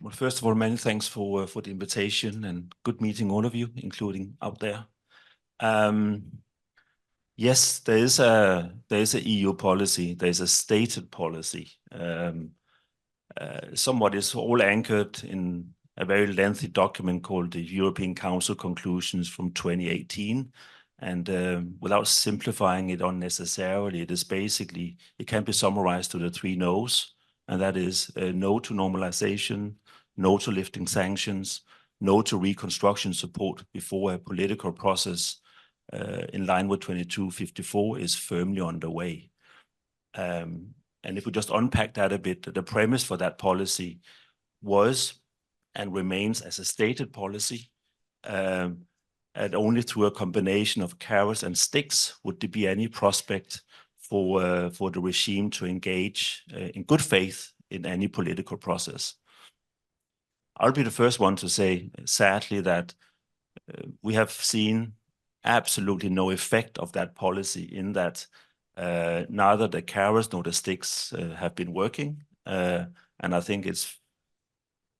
Well, first of all, many thanks for the invitation and good meeting all of you, including out there. Yes, there is a EU policy. There is a stated policy. Somewhat is all anchored in a very lengthy document called the European Council Conclusions from 2018. And without simplifying it unnecessarily, it can be summarized to the 3 no's, and that is no to normalization, no to lifting sanctions, no to reconstruction support before a political process in line with 2254 is firmly underway. And if we just unpack that a bit, the premise for that policy was and remains as a stated policy, and only through a combination of carrots and sticks would there be any prospect for the regime to engage in good faith in any political process. I'll be the first one to say, sadly, that we have seen absolutely no effect of that policy in that neither the carrots nor the sticks have been working. And I think it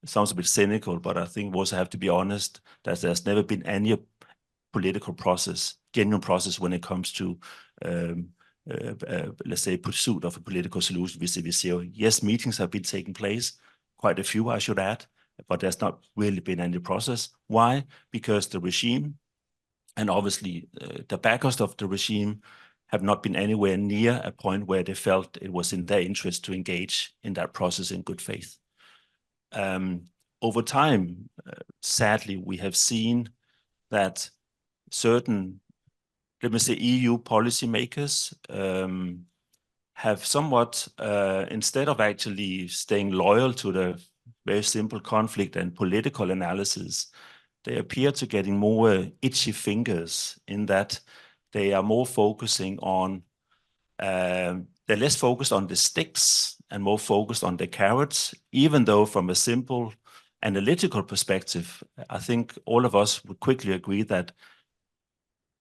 sounds a bit cynical, but I think we also have to be honest that there's never been any political process, genuine process when it comes to, let's say, pursuit of a political solution vis-a-vis Syria. Yes, meetings have been taking place, quite a few, I should add, but there's not really been any process. Why? Because the regime, and obviously the backers of the regime, have not been anywhere near a point where they felt it was in their interest to engage in that process in good faith. Over time, sadly, we have seen that certain, let me say, EU policymakers have somewhat, instead of actually staying loyal to the very simple conflict and political analysis, they appear to getting more itchy fingers in that they are more focusing on, they're less focused on the sticks and more focused on the carrots, even though from a simple analytical perspective, I think all of us would quickly agree that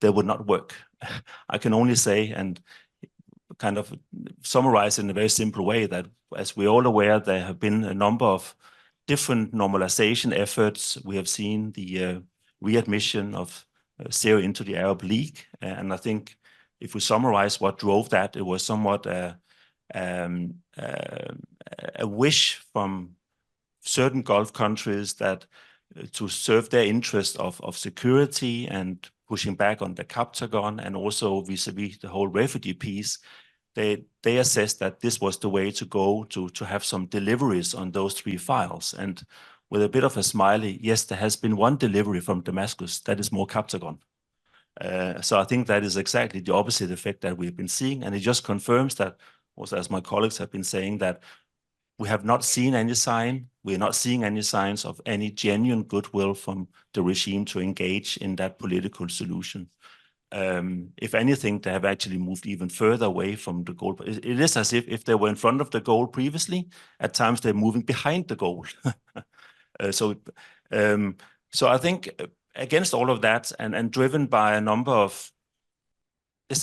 they would not work. I can only say, and kind of summarize in a very simple way, that as we're all aware, there have been a number of different normalization efforts. We have seen the readmission of Syria into the Arab League. And I think if we summarize what drove that, it was somewhat a wish from certain Gulf countries that to serve their interest of security and pushing back on the Captagon and also vis-a-vis the whole refugee piece, they assessed that this was the way to go to have some deliveries on those 3 files. And with a bit of a smiley, yes, there has been one delivery from Damascus, that is more Captagon. So I think that is exactly the opposite effect that we've been seeing. And it just confirms that, also as my colleagues have been saying, that we have not seen any sign, we're not seeing any signs of any genuine goodwill from the regime to engage in that political solution. If anything, they have actually moved even further away from the goal. It is as if they were in front of the goal previously. At times, they're moving behind the goal. So I think against all of that, and driven by a number of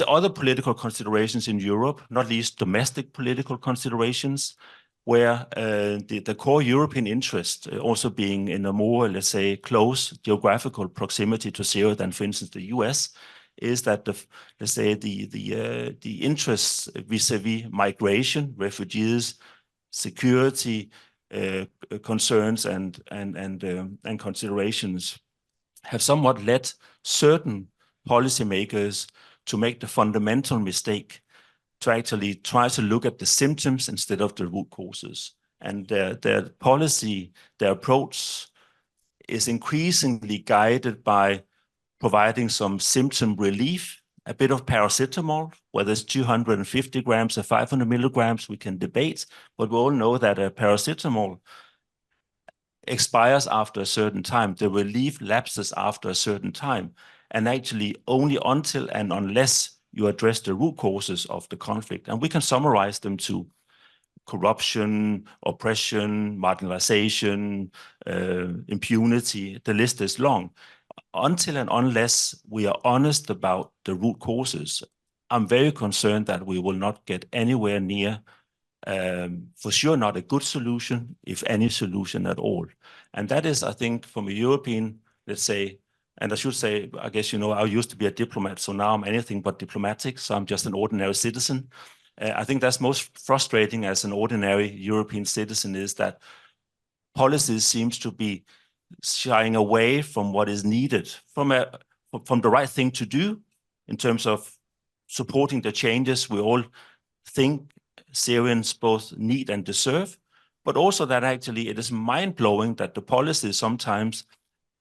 other political considerations in Europe, not least domestic political considerations, where the core European interest also being in a more, let's say, close geographical proximity to Syria than, for instance, the US, is that the interests vis-a-vis migration, refugees, security concerns and considerations have somewhat led certain policymakers to make the fundamental mistake to actually try to look at the symptoms instead of the root causes. And their policy, their approach is increasingly guided by providing some symptom relief, a bit of paracetamol, whether it's 250 grams or 500 milligrams, we can debate, but we all know that a paracetamol expires after a certain time. The relief lapses after a certain time, and actually only until and unless you address the root causes of the conflict. And we can summarize them to corruption, oppression, marginalization, impunity. The list is long. Until and unless we are honest about the root causes, I'm very concerned that we will not get anywhere near for sure not a good solution, if any solution at all. And that is, I think, from a European, let's say, and I should say, I guess, you know, I used to be a diplomat, so now I'm anything but diplomatic, so I'm just an ordinary citizen. I think that's most frustrating as an ordinary European citizen is that policies seems to be shying away from what is needed, from the right thing to do in terms of supporting the changes we all think Syrians both need and deserve, but also that actually it is mind-blowing that the policies sometimes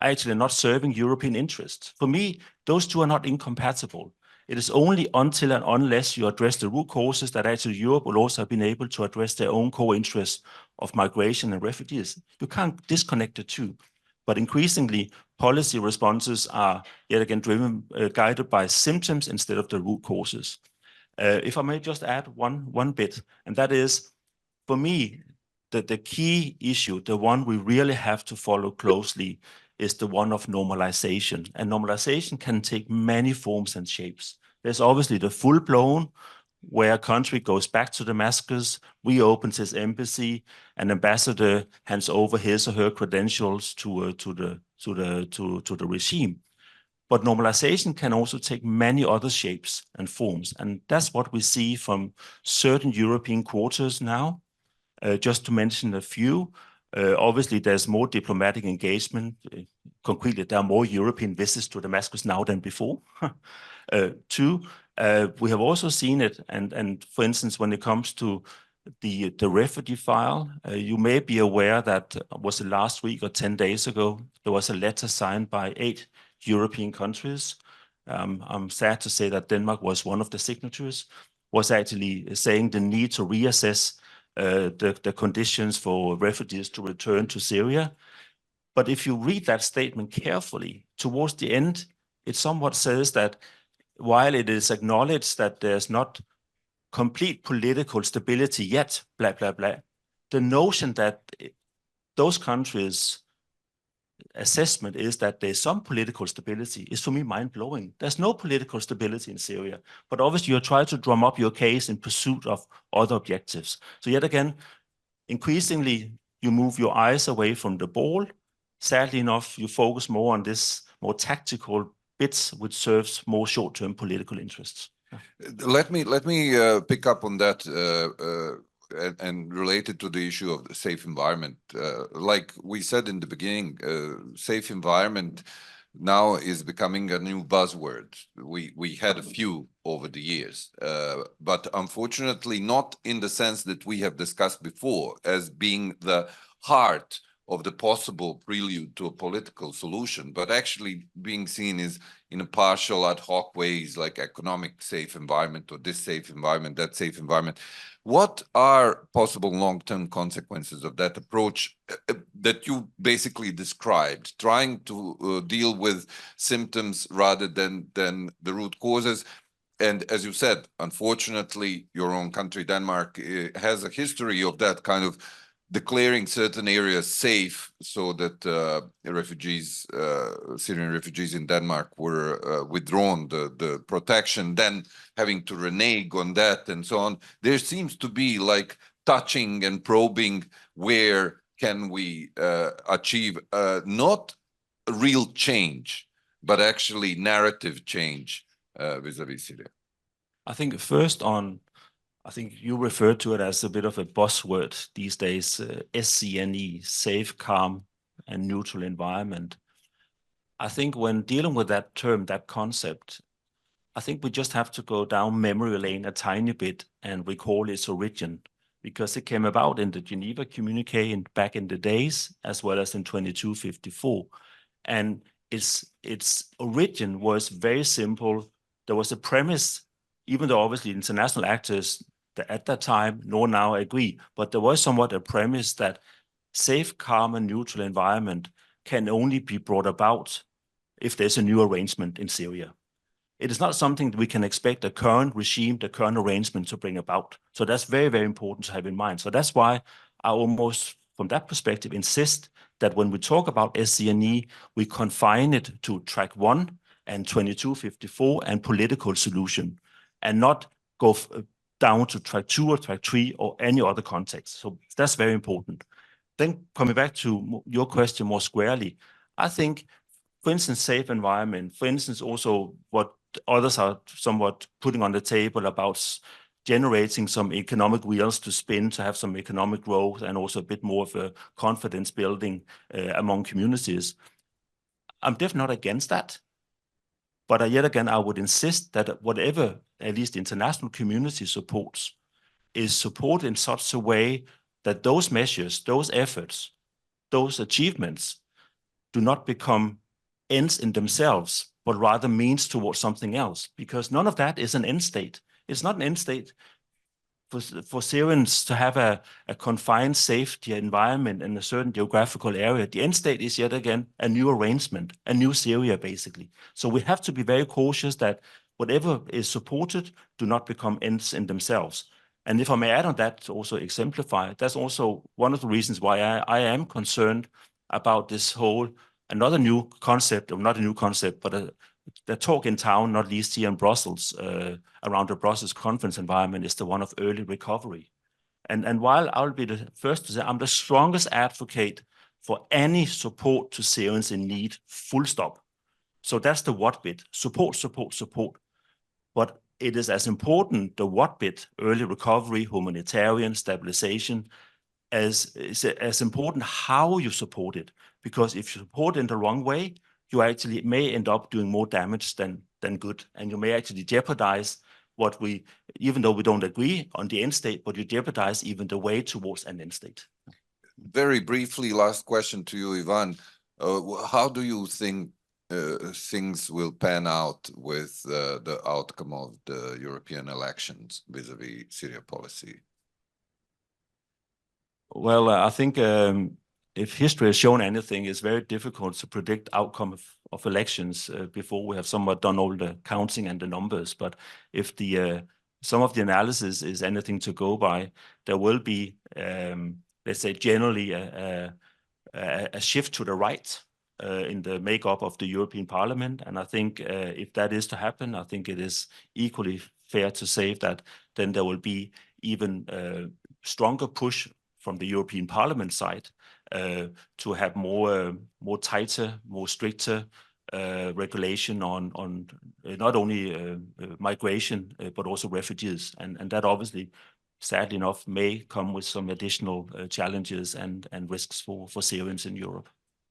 are actually not serving European interests. For me, those two are not incompatible. It is only until and unless you address the root causes that actually Europe will also have been able to address their own core interests of migration and refugees. You can't disconnect the two. But increasingly, policy responses are yet again guided by symptoms instead of the root causes. If I may just add one bit, and that is, for me, the key issue, the one we really have to follow closely, is the one of normalization. And normalization can take many forms and shapes. There's obviously the full-blown, where a country goes back to Damascus, reopens his embassy, an ambassador hands over his or her credentials to the regime. But normalization can also take many other shapes and forms. And that's what we see from certain European quarters now. Just to mention a few, obviously there's more diplomatic engagement. Concretely, there are more European visits to Damascus now than before. Two, we have also seen it, and for instance, when it comes to the refugee file, you may be aware that was it last week or 10 days ago, there was a letter signed by 8 European countries. I'm sad to say that Denmark was one of the signatories, was actually saying the need to reassess the conditions for refugees to return to Syria. But if you read that statement carefully, towards the end, it somewhat says that while it is acknowledged that there's not complete political stability yet, blah, blah, blah, the notion that those countries' assessment is that there's some political stability is, for me, mind-blowing. There's no political stability in Syria, but obviously you're trying to drum up your case in pursuit of other objectives. So yet again, increasingly, you move your eyes away from the ball. Sadly enough, you focus more on this more tactical bits, which serves more short-term political interests. Let me pick up on that and related to the issue of the safe environment. Like we said in the beginning, safe environment now is becoming a new buzzword. We had a few over the years, but unfortunately not in the sense that we have discussed before as being the heart of the possible prelude to a political solution, but actually being seen as in a partial ad hoc ways, like economic safe environment or this safe environment, that safe environment. What are possible long-term consequences of that approach that you basically described, trying to deal with symptoms rather than the root causes? And as you said, unfortunately, your own country, Denmark, has a history of that kind of declaring certain areas safe so that refugees, Syrian refugees in Denmark were withdrawn the protection, then having to renege on that and so on. There seems to be like touching and probing where can we achieve not a real change, but actually narrative change vis-a-vis Syria. I think first on, I think you referred to it as a bit of a buzzword these days, SCNE, safe, calm, and neutral environment. I think when dealing with that term, that concept, I think we just have to go down memory lane a tiny bit and recall its origin, because it came about in the Geneva Communique back in the days, as well as in 2254. And its origin was very simple. There was a premise, even though obviously international actors at that time, nor now agree, but there was somewhat a premise that safe, calm, and neutral environment can only be brought about if there's a new arrangement in Syria. It is not something that we can expect the current regime, the current arrangement to bring about. So that's very, very important to have in mind. So that's why I almost, from that perspective, insist that when we talk about SCNE, we confine it to track 1 and 2254 and political solution, and not go down to track 2 or track 3 or any other context. So that's very important. Then coming back to your question more squarely, I think, for instance, safe environment, for instance, also what others are somewhat putting on the table about generating some economic wheels to spin, to have some economic growth and also a bit more of a confidence building among communities. I'm definitely not against that. But yet again, I would insist that whatever at least the international community supports is supported in such a way that those measures, those efforts, those achievements do not become ends in themselves, but rather means towards something else, because none of that is an end state. It's not an end state for Syrians to have a confined safety environment in a certain geographical area. The end state is yet again a new arrangement, a new Syria, basically. So we have to be very cautious that whatever is supported do not become ends in themselves. And if I may add on that to also exemplify, that's also one of the reasons why I am concerned about this whole, another new concept, or not a new concept, but the talk in town, not least here in Brussels, around the Brussels conference environment, is the one of early recovery. And while I'll be the first to say I'm the strongest advocate for any support to Syrians in need, full stop. So that's the what bit, support, support, support. But it is as important, the what bit, early recovery, humanitarian, stabilization, as important how you support it. Because if you support it in the wrong way, you actually may end up doing more damage than good. And you may actually jeopardize what we, even though we don't agree on the end state, but you jeopardize even the way towards an end state. Very briefly, last question to you, Ivan. How do you think things will pan out with the outcome of the European elections vis-a-vis Syria policy? Well, I think if history has shown anything, it's very difficult to predict outcome of elections before we have somewhat done all the counting and the numbers. But if some of the analysis is anything to go by, there will be, let's say, generally a shift to the right in the makeup of the European Parliament. And I think if that is to happen, I think it is equally fair to say that then there will be even stronger push from the European Parliament side to have more tighter, more stricter regulation on not only migration, but also refugees. And that obviously, sadly enough, may come with some additional challenges and risks for Syrians in Europe.